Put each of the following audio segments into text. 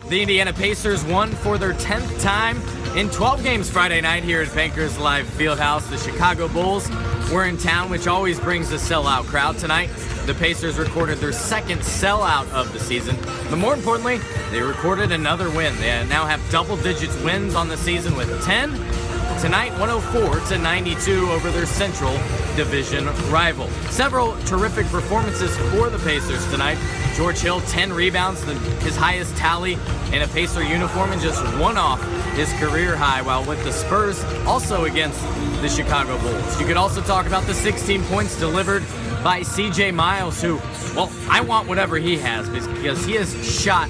The Indiana Pacers won for their 10th time in 12 games Friday night here at Bankers Life Fieldhouse. The Chicago Bulls were in town, which always brings a sellout crowd. Tonight, the Pacers recorded their second sellout of the season, but more importantly, they recorded another win. They now have double-digit wins on the season with 10. Tonight, 104-92 over their Central Division rival. Several terrific performances for the Pacers tonight. George Hill, 10 rebounds, his highest tally in a Pacer uniform, and just one off his career high, while with the Spurs also against the Chicago Bulls. You could also talk about the 16 points delivered by C.J. Miles, who, well, I want whatever he has, because he has shot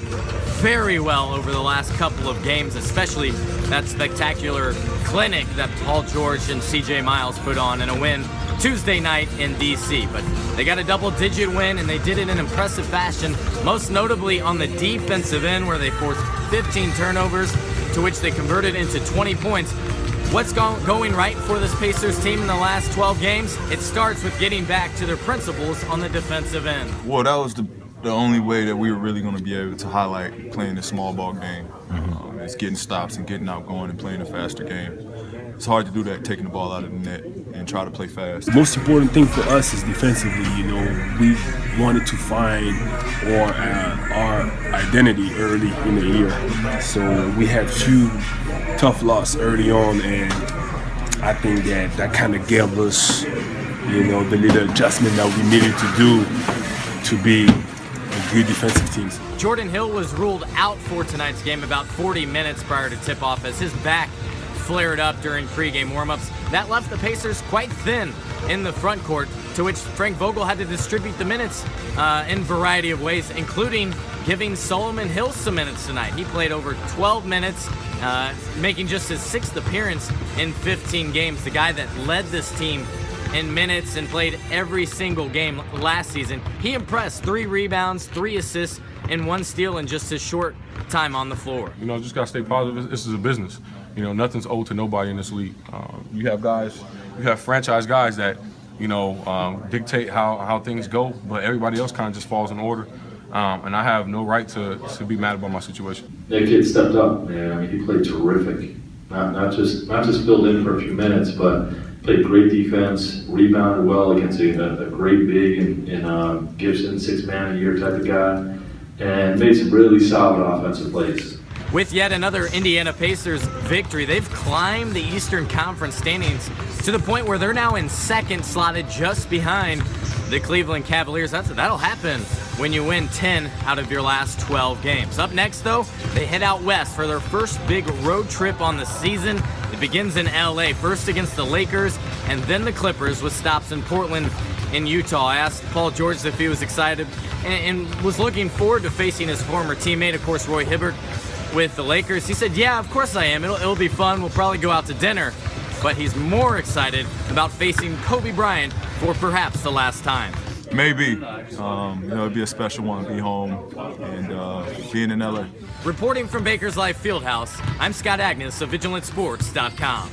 very well over the last couple of games, especially that spectacular clinic that Paul George and C.J. Miles put on in a win Tuesday night in D.C. But they got a double-digit win, and they did it in impressive fashion, most notably on the defensive end, where they forced 15 turnovers, to which they converted into 20 points. What's going right for this Pacers team in the last 12 games? It starts with getting back to their principles on the defensive end. Well, that was the only way that we were really going to be able to highlight playing a small ball game. It's getting stops and getting out going and playing a faster game. It's hard to do that, taking the ball out of the net and try to play fast. The most important thing for us is defensively. We wanted to find our identity early in the year. So we had few tough losses early on, and I think that kind of gave us, the little adjustment that we needed to do to be a good defensive team. Jordan Hill was ruled out for tonight's game about 40 minutes prior to tip-off as his back flared up during pregame warmups. That left the Pacers quite thin in the front court, to which Frank Vogel had to distribute the minutes in a variety of ways, including giving Solomon Hill some minutes tonight. He played over 12 minutes, making just his 6th appearance in 15 games. The guy that led this team in minutes and played every single game last season. He impressed. 3 rebounds, 3 assists, and 1 steal in just his short time on the floor. Just got to stay positive. This is a business. Nothing's owed to nobody in this league. You have franchise guys that, dictate how things go, but everybody else kind of just falls in order. And I have no right to be mad about my situation. That kid stepped up, man. He played terrific. Not just filled in for a few minutes, but played great defense, rebounded well against a great big in Gibson, 6-man-a-year type of guy, and made some really solid offensive plays. With yet another Indiana Pacers victory, they've climbed the Eastern Conference standings to the point where they're now in second, slotted just behind the Cleveland Cavaliers. That'll happen when you win 10 out of your last 12 games. Up next, though, they head out west for their first big road trip on the season. It begins in L.A., first against the Lakers, and then the Clippers, with stops in Portland and Utah. I asked Paul George if he was excited and was looking forward to facing his former teammate, of course, Roy Hibbert, with the Lakers. He said, yeah, of course I am. It'll be fun. We'll probably go out to dinner. But he's more excited about facing Kobe Bryant for perhaps the last time. Maybe. It'd be a special one to be home and being in LA. Reporting from Bankers Life Fieldhouse, I'm Scott Agness of VigilantSports.com.